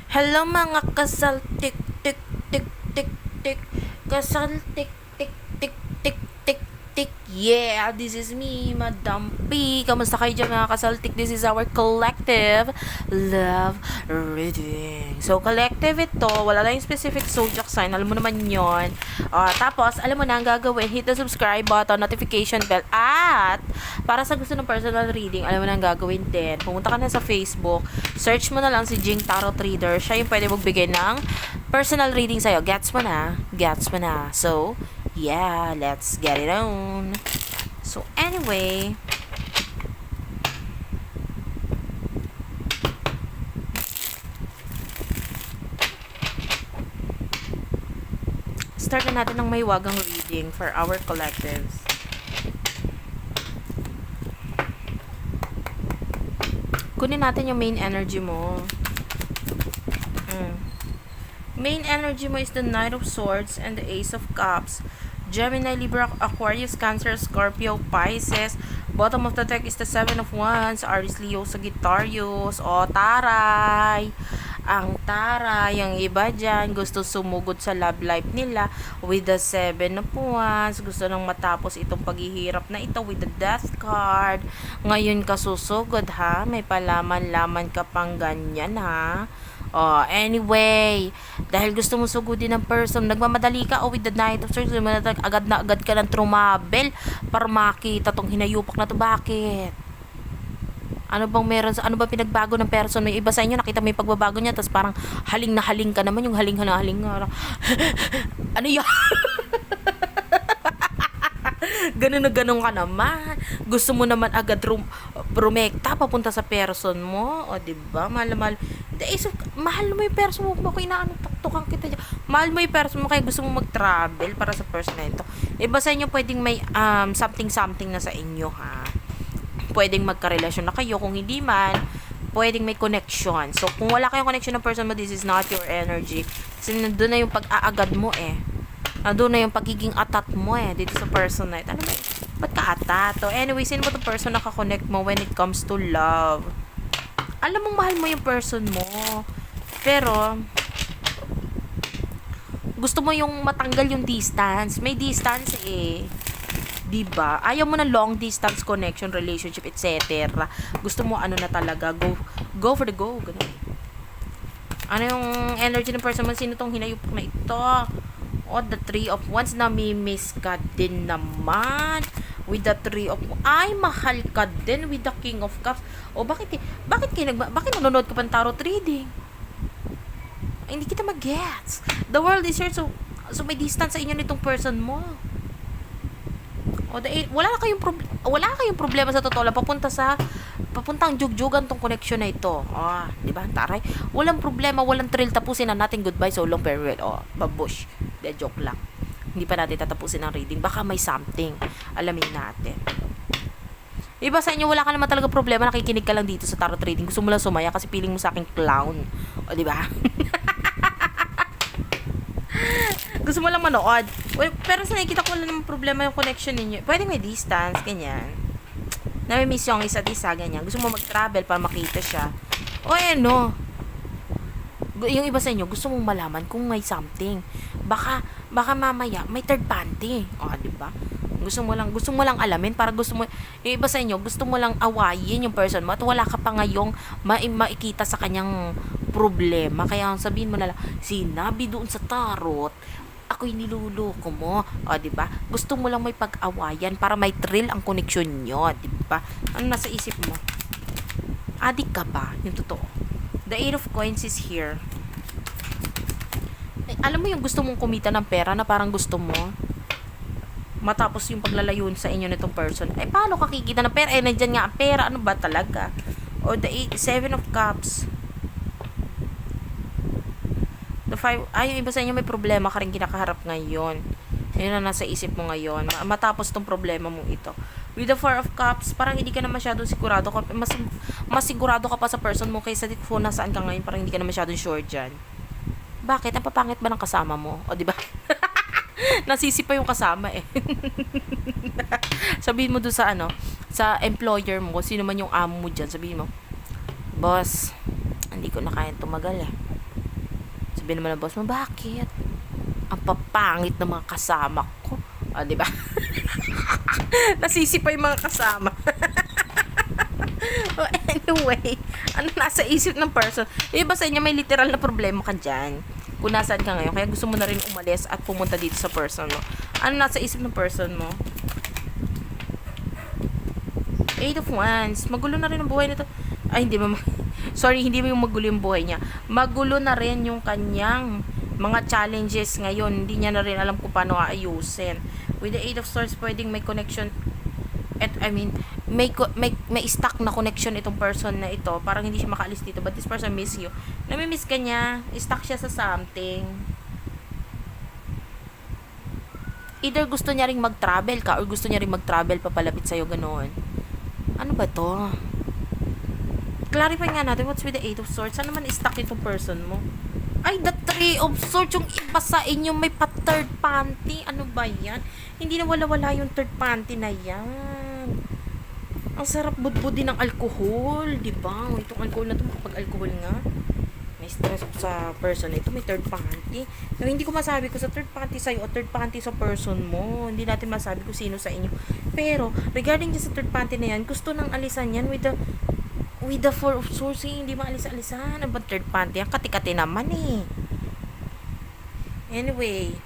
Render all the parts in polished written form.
Hello mga kasal tik tik tik tik tik kasal tik tik tik tik tik tik. Yeah, this is me, Madam P. Kamusta kayo dyan mga kasaltik? This is our collective love reading. So, collective ito. Wala lang yung specific zodiac sign. Alam mo naman yon. Tapos, alam mo na ang gagawin. Hit the subscribe button, notification bell. At, para sa gusto ng personal reading, alam mo na ang gagawin din. Pumunta ka na sa Facebook. Search mo na lang si Jing Tarot Reader. Siya yung pwede magbigay ng personal reading sa'yo. Gets mo na? Gets mo na. So, yeah, let's get it on. So, anyway, start na natin ng may wagang reading for our collectives. Kunin natin yung main energy mo. Main energy mo is the Knight of Swords and the Ace of Cups. Gemini, Libra, Aquarius, Cancer, Scorpio, Pisces. Bottom of the deck is the Seven of Wands, Aries, Leo, Sagittarius. O, taray! Ang taray, yung iba dyan, gusto sumugod sa love life nila with the Seven of Wands. Gusto nang matapos itong paghihirap na ito with the Death card. Ngayon ka susugod ha, may palaman-laman ka pang ganyan ha. Anyway, dahil gusto mo sugudin ng person, nagmamadali ka with the Knight of Swords, agad na agad ka ng trumabel para makita tong hinayupak na to. Bakit? Ano bang meron sa ano ba pinagbago ng person? May iba sa inyo nakita mo yung pagbabago niya, tapos parang haling na haling ka naman, yung haling na haling nga. Ano yun? Ganun na ganun ka naman. Gusto mo naman agad promekta papunta sa person mo. O, diba? Mahal. Mahal mo yung person mo. Kung inaano, taktukan kita dyan. Mahal mo yung person mo kaya gusto mo mag-travel para sa person na ito. Iba sa inyo pwedeng may something na sa inyo, ha? Pwedeng magkarelasyon na kayo. Kung hindi man, pwedeng may connection. So, kung wala kayong connection ng person mo, this is not your energy. Kasi nandun na yung pag-aagad mo, eh. Nandun na yung pagiging atat mo, eh, dito sa person na ito. Ano ba yun? Ba't ka atat? So, anyway, sino ba itong person na kakonect mo when it comes to love? Alam mong mahal mo yung person mo. Pero, gusto mo yung matanggal yung distance. May distance, eh. Diba? Ayaw mo na long distance connection, relationship, etc. Gusto mo ano na talaga, go for the go. Ganun. Ano yung energy ng person mo? Sino tong hinayupak na ito? The Three of Wands, nami-miss ka din naman with the Three of Wands. Ay, mahal ka din with the King of Cups. Bakit nanonood ka pang tarot reading? Ay, hindi kita mag-gets. The world is here, so may distance sa inyo nitong person mo. Wala kayong problema sa totoo lang. Papuntang jugjugan tong connection na ito. Di ba? Taray. Walang problema, walang thrill. Tapusin na natin goodbye, so long farewell. Babush. De joke lang. Hindi pa natin tatapusin ang reading. Baka may something. Alamin natin. Iba sa inyo, wala ka naman talaga problema. Nakikinig ka lang dito sa tarot reading. Gusto mo lang sumaya kasi feeling mo sa akin clown. Di ba? Gusto mo lang manood. Pero sa nakikita ko wala namang problema yung connection ninyo. Pwede may distance, ganyan. Nami-miss yung isa't isa, ganyan. Gusto mo mag-travel para makita siya. Yung iba sa inyo, gusto mong malaman kung may something. Baka mamaya, may third party. Diba? Gusto mo lang alamin para yung iba sa inyo, gusto mo lang awayin yung person mo at wala ka pa ngayong makikita sa kanyang problema. Kaya sabihin mo na lang, sinabi doon sa tarot, ako'y niluloko mo. Diba? Gusto mo lang may pag-awayan para may thrill ang connection nyo. Diba? Ano nasa isip mo? Adik ka ba? Yung totoo. The Eight of Coins is here. Alam mo yung gusto mong kumita ng pera na parang gusto mo matapos yung paglalayon sa inyo nitong person. Paano ka kikita ng pera? Nandyan nga ang pera. Ano ba talaga? The Seven of Cups. The Five, yung iba sa inyo may problema ka rin kinakaharap ngayon. Yun na nasa isip mo ngayon. Matapos tong problema mo ito. With the Four of Cups, parang hindi ka na masyadong sigurado. Mas sigurado ka pa sa person mo kaysa kung nasaan ka ngayon. Parang hindi ka na masyadong sure dyan. Bakit? Ang papangit ba ng kasama mo? Diba? Nasisi pa yung kasama eh. Sabihin mo doon sa employer mo, sino man yung amo mo dyan, sabihin mo, boss, hindi ko na kaya tumagal eh. Sabi naman ng boss mo, bakit? Ang papangit ng mga kasama ko. O, di ba? Nasisi pa yung mga kasama. Oh, anyway, ano nasa isip ng person? Yung iba sa inyo may literal na problema ka dyan. Kung nasaan ka ngayon, kaya gusto mo na rin umalis at pumunta dito sa person mo. Ano nasa isip ng person mo? 8 of Wands. Magulo na rin ang buhay nito. Ay, hindi ba? Sorry, hindi ba yung magulo yung buhay niya? Magulo na rin yung kanyang mga challenges ngayon. Hindi niya na rin alam kung paano aayusin. With the 8 of Swords, pwedeng may connection. At I mean, may stuck na connection itong person na ito. Parang hindi siya makaalis dito. But this person miss you. Namimiss ka niya. Stuck siya sa something. Either gusto niya ring mag-travel ka or gusto niya ring mag-travel papalapit sa'yo, ganoon. Ano ba to? Clarify nga natin what's with the 8 of Swords. Ano naman stuck itong person mo? Ay, the 3 of Swords. Yung iba sa inyo may pa-third panty. Ano ba yan? Hindi na wala-wala yung third panty na yan. Ang sarap budbudi ng alcohol. Diba? Itong alcohol na ito, makapag-alcohol nga. May stress sa person ito, may third panty. So, hindi ko masabi ko sa third panty sa'yo o third panty sa person mo. Hindi natin masabi kung sino sa inyo. Pero, regarding sa third panty na yan, gusto nang alisan yan with the 4 of Swords. Hindi maalis-alisan. Ano ba third panty? Ang kati-kati naman eh. Anyway,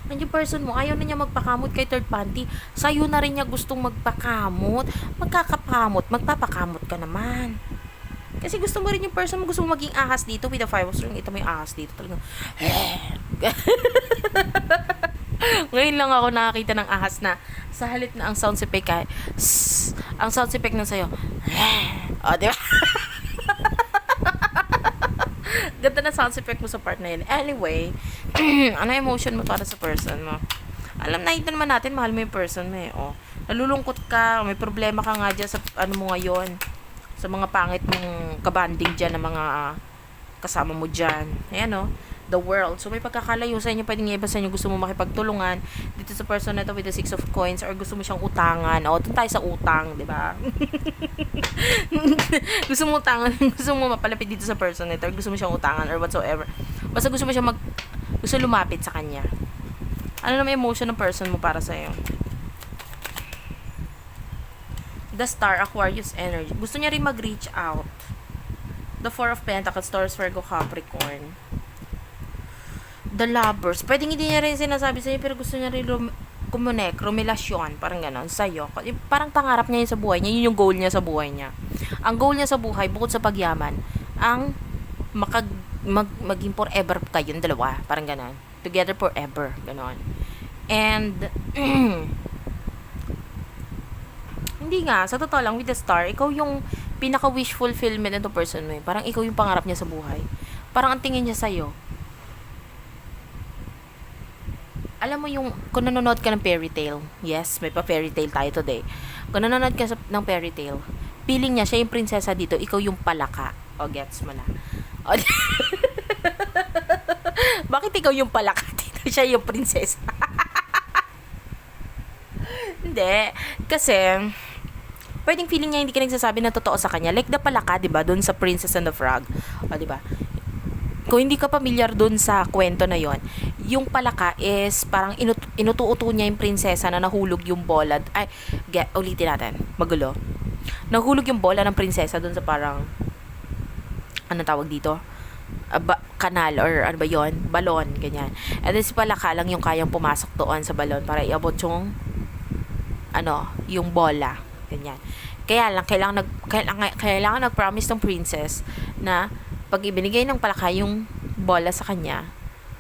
yung person mo, ayaw na niya magpakamot kay third panty. Sa'yo na rin niya gustong magpakamot. Magkakakamot, magpapakamot ka naman. Kasi gusto mo rin yung person mo, gusto mo maging ahas dito with the 5 of Swords. Ito may ahas dito. Talagang, ngayon lang ako nakakita ng ahas na sa halip na ang sound effect ay ang sound effect ng sayo. O, di ba? Ganda na sound effect mo sa part na yun. Anyway, ano emotion mo para sa person mo? Alam na naman natin, mahal mo yung person mo eh. O, nalulungkot ka, may problema ka nga dyan sa ano mo ngayon. Sa mga pangit mong kabanding dyan ng mga kasama mo dyan. Ayan o. The world. So, may pagkakalayo sa inyo, pwedeng iba sa inyo gusto mo makipagtulungan dito sa person na to with the 6 of Coins or gusto mo siyang utangan. O, doon tayo sa utang, di ba? Gusto mo utangan, gusto mo mapalapit dito sa person na to or gusto mo siyang utangan or whatsoever. Basta gusto mo siyang gusto lumapit sa kanya. Ano naman emotion ng person mo para sa'yo? The Star, Aquarius energy. Gusto niya rin mag-reach out. The 4 of Pentacles, Taurus, Virgo, Capricorn. The Lovers. Pwedeng hindi niya rin sinasabi sa'yo, pero gusto niya rin kumunek, rumelasyon, parang gano'n, sa'yo. Parang pangarap niya yun sa buhay niya. Yun yung goal niya sa buhay niya. Ang goal niya sa buhay, bukod sa pagyaman, ang maging forever kayong dalawa. Parang gano'n. Together forever. Gano'n. And, hindi nga, sa totoo lang, with the Star, ikaw yung pinaka-wish fulfillment ng person mo. Parang ikaw yung pangarap niya sa buhay. Parang ang tingin niya sa'yo, alam mo yung, kung nanonood ka ng fairy tale, yes, may pa fairy tale tayo today. Kung nanonood ka ng fairy tale, feeling niya, siya yung prinsesa dito, ikaw yung palaka. O, gets mo na. O, bakit ikaw yung palaka dito? Siya yung prinsesa. Hindi. Kasi, pwedeng feeling niya hindi ka nagsasabi na totoo sa kanya. Like the palaka, diba? Doon sa Princess and the Frog. O, diba? Kung hindi ka pamilyar doon sa kwento na yon, yung palaka is parang inutuuto niya yung prinsesa na nahulog yung bola. Ay, ulitin natin. Magulo. Nahulog yung bola ng prinsesa doon sa parang, ano tawag dito? Kanal or ano ba yon? Balon, ganyan. And then si palaka lang yung kayang pumasok doon sa balon para iabot yung yung bola. Ganyan. Kaya lang, kailangan nag-promise ng princess na pag ibinigay ng palaka yung bola sa kanya,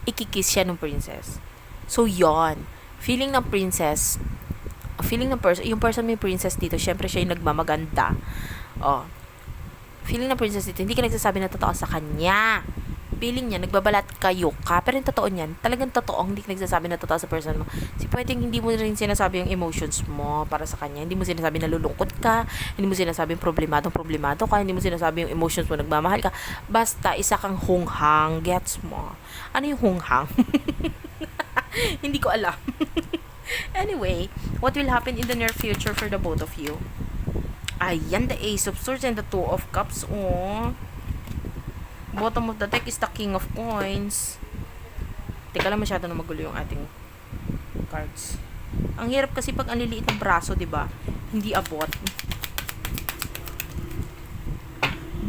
ikikiss siya ng princess. So, yon. Feeling ng person, yung person may princess dito, syempre siya yung nagmamaganda. Oh. Feeling ng princess dito, hindi ka nagsasabi na totoo sa kanya. Feeling niya, nagbabalat kayo ka. Pero yung totoo niyan, talagang totoo, hindi ka nagsasabi na totoo sa person mo. Pwedeng hindi mo rin sinasabi yung emotions mo para sa kanya. Hindi mo sinasabi na lulungkot ka. Hindi mo sinasabi yung problemado ka. Hindi mo sinasabi yung emotions mo, nagmamahal ka. Basta, isa kang hunghang. Gets mo? Ano yung hunghang? Hindi ko alam. Anyway, what will happen in the near future for the both of you? Ayan, the Ace of Swords and the Two of Cups. Oh. Bottom of the deck is the King of Coins. Teka lang, masyado na magulo yung ating cards. Ang hirap kasi pag ang liliit ng braso, 'di ba? Hindi abot.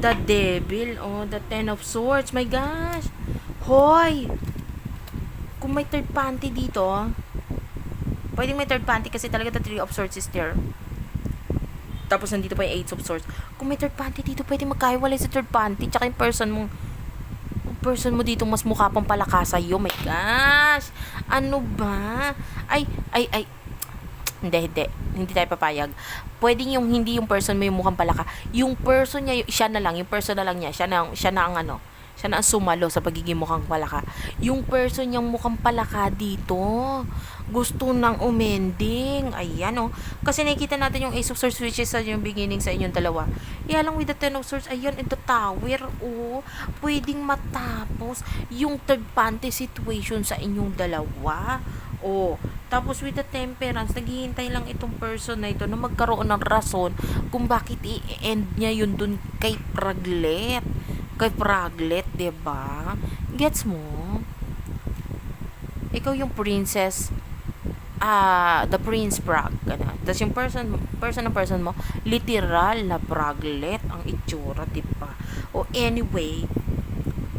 The Devil, oh, the Ten of Swords. My gosh. Hoy. Kung may third party dito, pwedeng may third party kasi talaga the Three of Swords is there. Tapos nandito pa yung Eight of Swords. Kung may third party dito, pwedeng magkahiwalay sa third party. Tsaka yung person mo dito mas mukha pang palaka sa'yo. My gosh. Ano ba? Ay. Hindi tayo papayag. Pwedeng yung hindi yung person mo yung mukhang palaka. Yung person niya, siya na lang niya. Siya na ang ano. Siya na ang sumalo sa pagiging mukhang palaka. Yung person niyang mukhang palaka dito, gusto nang umending. Ayan, oh. Kasi nakikita natin yung Ace of Swords, which is yung beginning sa inyong dalawa. Kaya lang with the Ten of Swords, ayan, in the Tower, oh. Pwedeng matapos yung third party situation sa inyong dalawa. Oh. Tapos with the Temperance, naghihintay lang itong person na ito na magkaroon ng rason kung bakit i-end niya yun dun kay Praglet. Kay Praglet, 'di ba? Gets mo? Ikaw yung princess, the Prince Prag, ganun. Tapos yung person mo, literal na Praglet ang itsura, 'di ba? O anyway,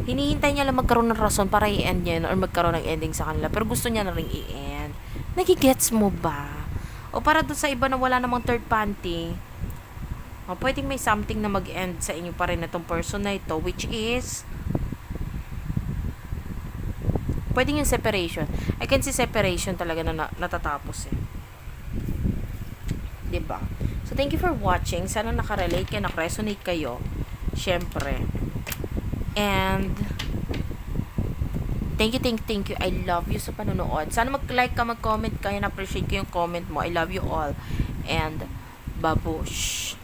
hinihintay niya lang magkaroon ng rason para i-end niya yun or magkaroon ng ending sa kanila. Pero gusto niya na rin i-end. Nagigets mo ba? O para doon sa iba na wala namang third party, pwedeng may something na mag-end sa inyo pa rin na itong person na ito, which is pwedeng yung separation. I can see separation talaga na natatapos eh. 'Di ba? So thank you for watching. Sana nakarelate kayo, nakaresonate kayo. Syempre. And thank you. I love you sa panonood. Sana mag-like ka, mag-comment ka, na appreciate ko yung comment mo. I love you all. And babush.